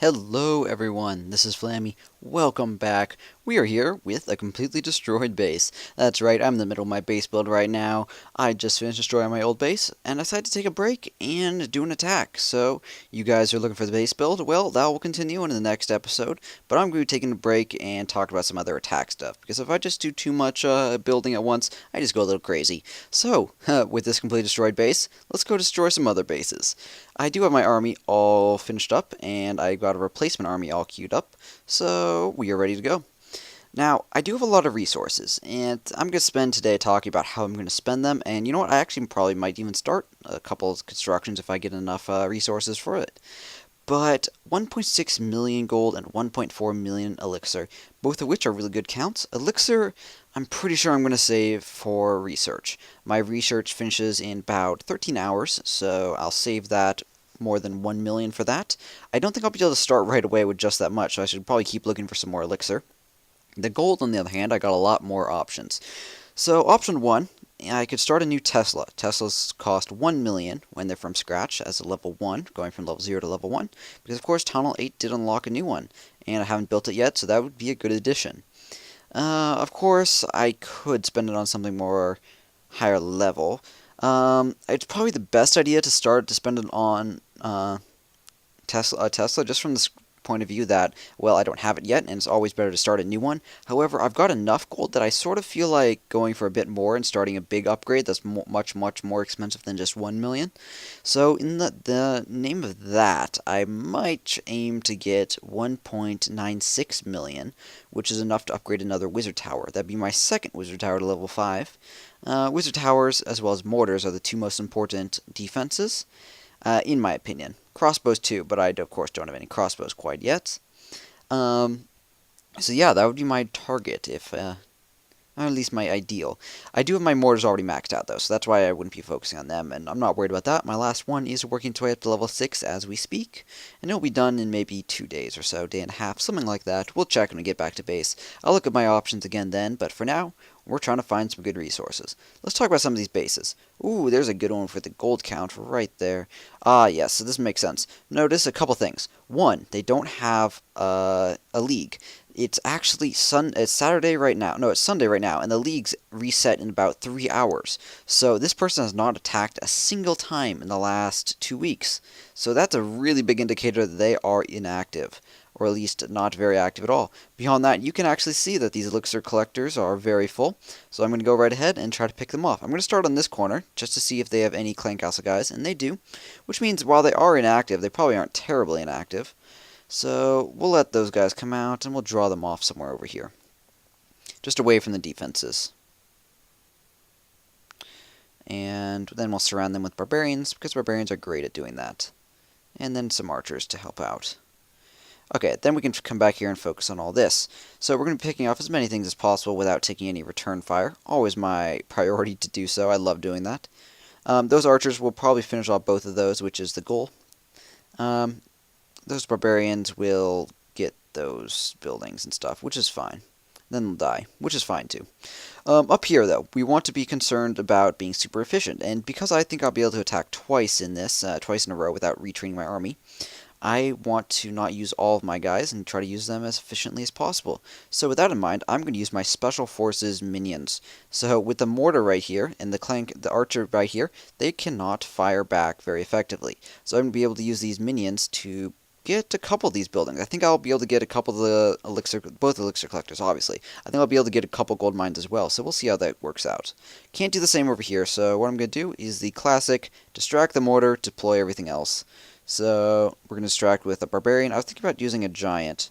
Hello everyone, this is Flammy. Welcome back. We are here with a completely destroyed base. That's right, I'm in the middle of my base build right now. I just finished destroying my old base, and I decided to take a break and do an attack. So, you guys are looking for the base build? Well, that will continue in the next episode, but I'm going to be taking a break and talk about some other attack stuff, because if I just do too much building at once, I just go a little crazy. So, with this completely destroyed base, let's go destroy some other bases. I do have my army all finished up, and I got a replacement army all queued up, so we are ready to go. Now, I do have a lot of resources, and I'm going to spend today talking about how I'm going to spend them, and you know what, I actually probably might even start a couple of constructions if I get enough resources for it. But 1.6 million gold and 1.4 million elixir, both of which are really good counts. Elixir, I'm pretty sure I'm going to save for research. My research finishes in about 13 hours, so I'll save that more than 1 million for that. I don't think I'll be able to start right away with just that much, so I should probably keep looking for some more elixir. The gold, on the other hand, I got a lot more options. So option 1, I could start a new Tesla. Teslas cost 1 million when they're from scratch as a level 1, going from level 0 to level 1, because of course Tunnel 8 did unlock a new one, and I haven't built it yet, so that would be a good addition. Of course, I could spend it on something more higher level. It's probably the best idea to start to spend it on Tesla, just from the point of view that, well, I don't have it yet, and it's always better to start a new one. However, I've got enough gold that I sort of feel like going for a bit more and starting a big upgrade that's much more expensive than just 1 million. So in the name of that, I might aim to get 1.96 million, which is enough to upgrade another wizard tower. That'd be my second wizard tower to level 5. Wizard towers, as well as mortars, are the two most important defenses, in my opinion. Crossbows too, but I, of course, don't have any crossbows quite yet. Um, so yeah, that would be my target, if, or at least my ideal. I do have my mortars already maxed out, though, so that's why I wouldn't be focusing on them, and I'm not worried about that. My last one is working its way up to level 6 as we speak, and it'll be done in maybe 2 days or so, day and a half, something like that. We'll check when we get back to base. I'll look at my options again then, but for now, we're trying to find some good resources. Let's talk about some of these bases. Ooh, there's a good one for the gold count right there. Ah, yes, so this makes sense. Notice a couple things. One, they don't have a league. It's actually it's Saturday right now. No, it's Sunday right now, and the league's reset in about 3 hours. So this person has not attacked a single time in the last 2 weeks. So that's a really big indicator that they are inactive, or at least not very active at all. Beyond that, you can actually see that these elixir collectors are very full, so I'm going to go right ahead and try to pick them off. I'm going to start on this corner, just to see if they have any Clan Castle guys, and they do, which means while they are inactive, they probably aren't terribly inactive. So we'll let those guys come out, and we'll draw them off somewhere over here, just away from the defenses. And then we'll surround them with barbarians, because barbarians are great at doing that. And then some archers to help out. Okay, then we can come back here and focus on all this. So we're going to be picking off as many things as possible without taking any return fire. Always my priority to do so. I love doing that. Those archers will probably finish off both of those, which is the goal. Those barbarians will get those buildings and stuff, which is fine. Then they'll die, which is fine too. Up here, though, we want to be concerned about being super efficient, and because I think I'll be able to attack twice in this, twice in a row without retraining my army, I want to not use all of my guys and try to use them as efficiently as possible. So with that in mind, I'm going to use my Special Forces minions. So with the mortar right here and the archer right here, they cannot fire back very effectively. So I'm going to be able to use these minions to get a couple of these buildings. I think I'll be able to get a couple of the both elixir collectors, obviously. I think I'll be able to get a couple gold mines as well, so we'll see how that works out. Can't do the same over here, so what I'm going to do is the classic, distract the mortar, deploy everything else. So we're going to distract with a barbarian. I was thinking about using a giant.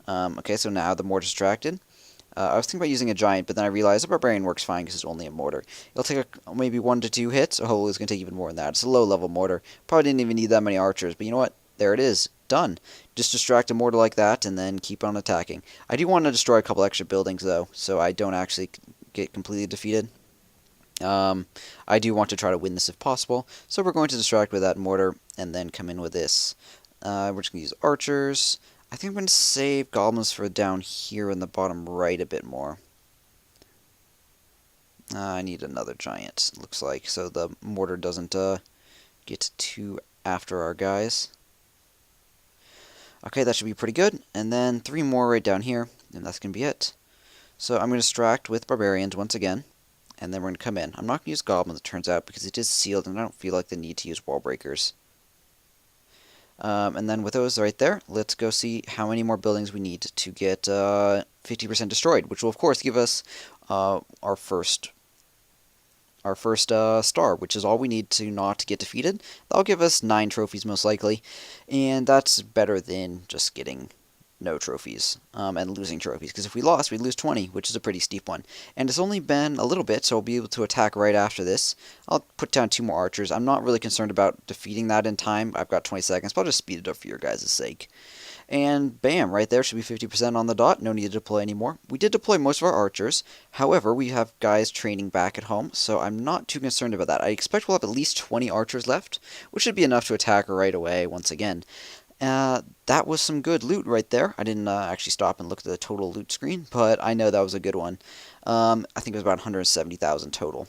Okay, so now the mortar's distracted. I was thinking about using a giant, but then I realized a barbarian works fine because it's only a mortar. It'll take maybe 1 to 2 hits. Oh, it's going to take even more than that. It's a low-level mortar. Probably didn't even need that many archers, but you know what? There it is. Done. Just distract a mortar like that, and then keep on attacking. I do want to destroy a couple extra buildings, though, so I don't actually get completely defeated. I do want to try to win this if possible, so we're going to distract with that mortar, and then come in with this. We're just going to use archers. I think I'm going to save goblins for down here in the bottom right a bit more. I need another giant, looks like, so the mortar doesn't get too after our guys. Okay, that should be pretty good. And then 3 more right down here, and that's going to be it. So I'm going to distract with barbarians once again, and then we're going to come in. I'm not going to use goblins, it turns out, because it is sealed, and I don't feel like the need to use wall breakers. And then with those right there, let's go see how many more buildings we need to get 50% destroyed, which will of course give us our first star, which is all we need to not get defeated. That'll give us 9 trophies most likely, and that's better than just getting no trophies and losing trophies, because if we lost, we'd lose 20, which is a pretty steep one. And it's only been a little bit, so we'll be able to attack right after this. I'll put down 2 more archers. I'm not really concerned about defeating that in time. I've got 20 seconds, but I'll just speed it up for your guys' sake. And bam, right there should be 50% on the dot. No need to deploy anymore. We did deploy most of our archers. However, we have guys training back at home, so I'm not too concerned about that. I expect we'll have at least 20 archers left, which should be enough to attack her right away once again. That was some good loot right there. I didn't actually stop and look at the total loot screen, but I know that was a good one. I think it was about 170,000 total.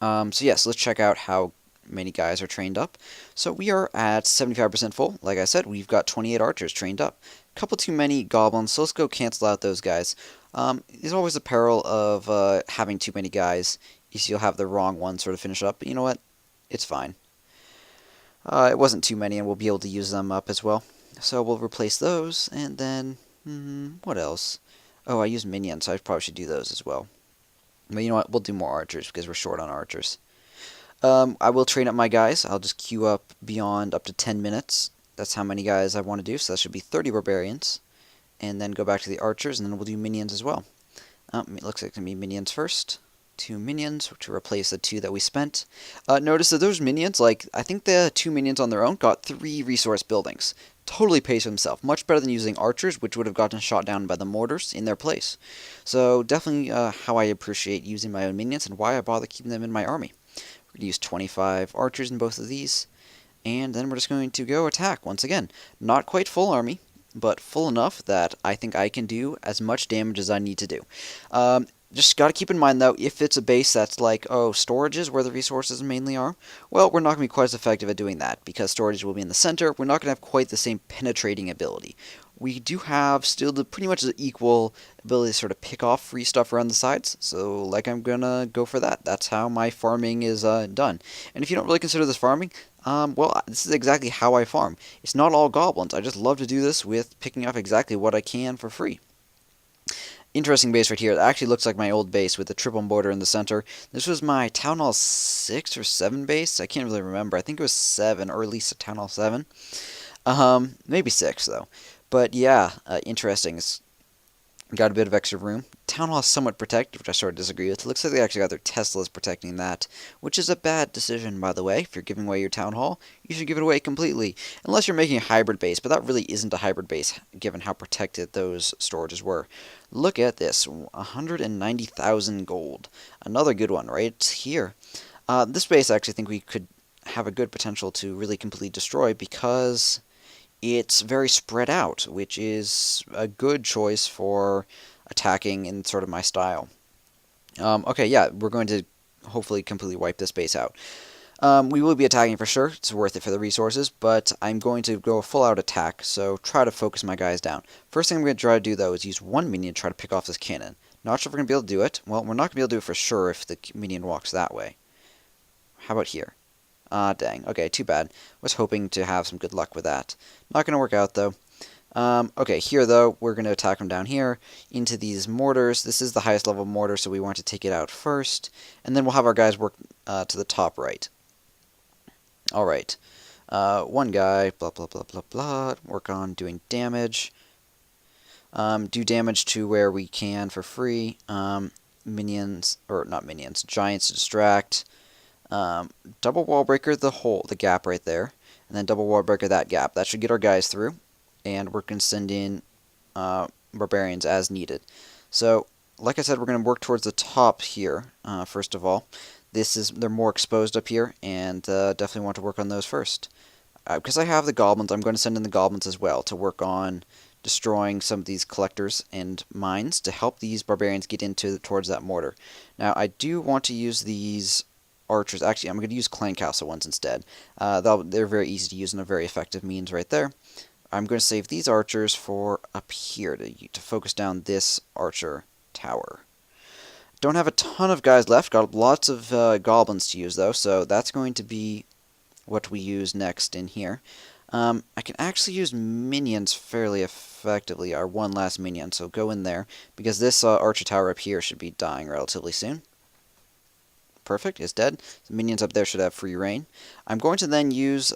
So yes, let's check out how many guys are trained up. So we are at 75% full. Like I said, we've got 28 archers trained up. A couple too many goblins, so let's go cancel out those guys. There's always a peril of having too many guys, is you'll have the wrong one sort of finish up, but you know what? It's fine. It wasn't too many, and we'll be able to use them up as well. So we'll replace those, and then, what else? Oh, I used minions, so I probably should do those as well. But you know what? We'll do more archers, because we're short on archers. I will train up my guys. I'll just queue up beyond up to 10 minutes. That's how many guys I want to do, so that should be 30 barbarians. And then go back to the archers, and then we'll do minions as well. It looks like it's going to be minions first. 2 minions to replace the 2 that we spent. Notice that those minions, like, I think the 2 minions on their own got 3 resource buildings. Totally pays for himself. Much better than using archers, which would have gotten shot down by the mortars in their place. So definitely how I appreciate using my own minions and why I bother keeping them in my army. We're going to use 25 archers in both of these. And then we're just going to go attack once again. Not quite full army, but full enough that I think I can do as much damage as I need to do. Just got to keep in mind, though, if it's a base that's like, oh, storages where the resources mainly are, well, we're not going to be quite as effective at doing that, because storage will be in the center. We're not going to have quite the same penetrating ability. We do have still pretty much the equal ability to sort of pick off free stuff around the sides, so like I'm going to go for that. That's how my farming is done. And if you don't really consider this farming, well, this is exactly how I farm. It's not all goblins. I just love to do this with picking up exactly what I can for free. Interesting base right here. It actually looks like my old base with the triple mortar in the center. This was my Town Hall 6 or 7 base. I can't really remember. I think it was 7, or at least a Town Hall 7. Maybe 6, though. But yeah, interesting. It's got a bit of extra room. Town Hall is somewhat protected, which I sort of disagree with. It looks like they actually got their Teslas protecting that, which is a bad decision, by the way. If you're giving away your Town Hall, you should give it away completely. Unless you're making a hybrid base, but that really isn't a hybrid base, given how protected those storages were. Look at this, 190,000 gold. Another good one right here. This base, I actually think we could have a good potential to really completely destroy, because it's very spread out, which is a good choice for attacking in sort of my style. Okay, yeah, we're going to hopefully completely wipe this base out. We will be attacking for sure. It's worth it for the resources, but I'm going to go a full-out attack, so try to focus my guys down. First thing I'm going to try to do, though, is use one minion to try to pick off this cannon. Not sure if we're going to be able to do it. Well, we're not going to be able to do it for sure if the minion walks that way. How about here? Ah, dang. Okay, too bad. Was hoping to have some good luck with that. Not going to work out, though. Okay, here, though, we're going to attack them down here into these mortars. This is the highest level mortar, so we want to take it out first. And then we'll have our guys work to the top right. Alright. One guy, blah, blah, blah, blah, blah. Work on doing damage. Do damage to where we can for free. Minions, or not minions, giants to distract. Double wall breaker the gap right there, and then double wall breaker that gap. That should get our guys through, and we're going to send in barbarians as needed. So, like I said, we're going to work towards the top here, first of all. They're more exposed up here, and definitely want to work on those first. Because I have the goblins, I'm going to send in the goblins as well to work on destroying some of these collectors and mines to help these barbarians get towards that mortar. Now, I do want to use these archers. Actually, I'm going to use clan castle ones instead. They're very easy to use and a very effective means right there. I'm going to save these archers for up here to focus down this archer tower. Don't have a ton of guys left. Got lots of goblins to use, though, so that's going to be what we use next in here. I can actually use minions fairly effectively, our one last minion, so go in there, because this archer tower up here should be dying relatively soon. Perfect, it's dead. The minions up there should have free reign. I'm going to then use,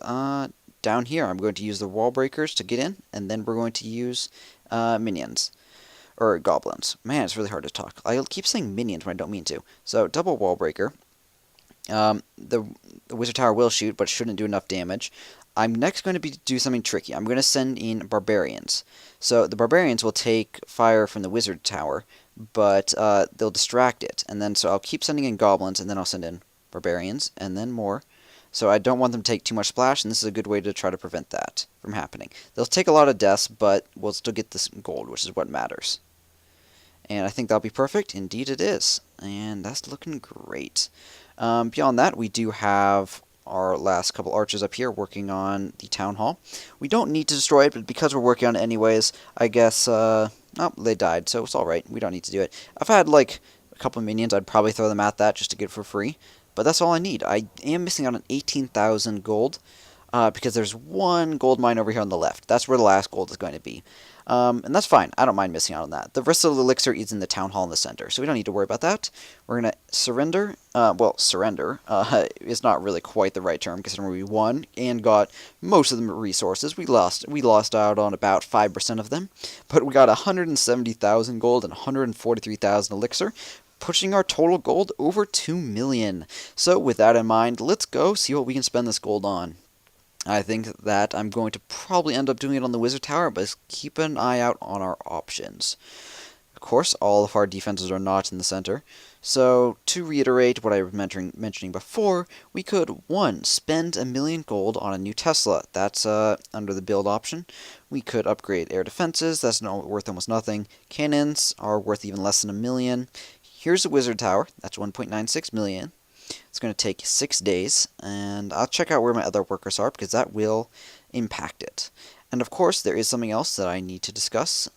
down here, I'm going to use the wall breakers to get in, and then we're going to use minions. Or goblins. Man, it's really hard to talk. I keep saying minions when I don't mean to. So, double wall breaker. The wizard tower will shoot, but shouldn't do enough damage. I'm next going to do something tricky. I'm going to send in barbarians. So the barbarians will take fire from the wizard tower, but they'll distract it. And then so I'll keep sending in goblins, and then I'll send in barbarians, and then more. So I don't want them to take too much splash, and this is a good way to try to prevent that from happening. They'll take a lot of deaths, but we'll still get this gold, which is what matters. And I think that'll be perfect. Indeed it is. And that's looking great. Beyond that, we do have our last couple archers up here working on the town hall. We don't need to destroy it, but because we're working on it anyways, I guess, oh, they died, so it's alright. We don't need to do it. If I had, like, a couple of minions, I'd probably throw them at that just to get it for free. But that's all I need. I am missing out on 18,000 gold, because there's one gold mine over here on the left. That's where the last gold is going to be. And that's fine. I don't mind missing out on that. The rest of the elixir is in the town hall in the center, so we don't need to worry about that. We're going to surrender. Well, surrender is not really quite the right term, considering we won and got most of the resources. We lost out on about 5% of them, but we got 170,000 gold and 143,000 elixir, pushing our total gold over 2 million. So with that in mind, let's go see what we can spend this gold on. I think that I'm going to probably end up doing it on the Wizard Tower, but keep an eye out on our options. Of course, all of our defenses are not in the center. So, to reiterate what I was mentioning before, we could, 1, spend 1 million gold on a new Tesla. That's under the build option. We could upgrade air defenses. That's worth almost nothing. Cannons are worth even less than 1 million. Here's the Wizard Tower. That's 1.96 million. It's going to take 6 days, and I'll check out where my other workers are, because that will impact it. And of course, there is something else that I need to discuss,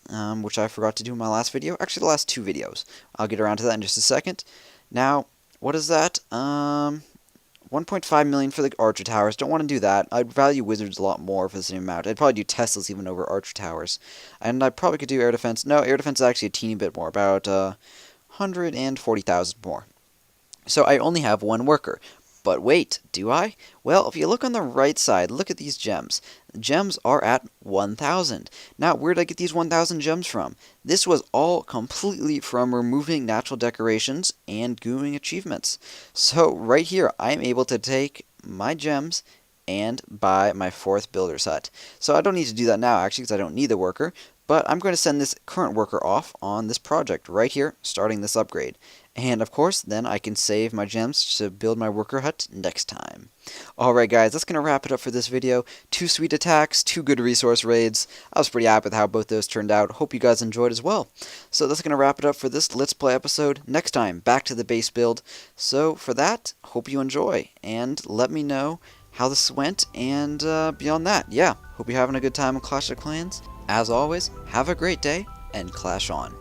which I forgot to do in my last video. Actually, the last 2 videos. I'll get around to that in just a second. Now, what is that? 1.5 million for the Archer Towers. Don't want to do that. I'd value Wizards a lot more for the same amount. I'd probably do Teslas even over Archer Towers. And I probably could do Air Defense. No, Air Defense is actually a teeny bit more, about 140,000 more. So I only have 1 worker. But wait, do I? Well, if you look on the right side, look at these gems. The gems are at 1,000. Now, where did I get these 1,000 gems from? This was all completely from removing natural decorations and doing achievements. So right here, I'm able to take my gems and buy my 4th builder's hut. So I don't need to do that now, actually, because I don't need the worker. But I'm going to send this current worker off on this project right here, starting this upgrade. And of course, then I can save my gems to build my worker hut next time. Alright guys, that's going to wrap it up for this video. 2 sweet attacks, 2 good resource raids. I was pretty happy with how both those turned out. Hope you guys enjoyed as well. So that's going to wrap it up for this Let's Play episode. Next time, back to the base build. So for that, hope you enjoy. And let me know how this went. And beyond that, yeah, hope you're having a good time in Clash of Clans. As always, have a great day, and clash on.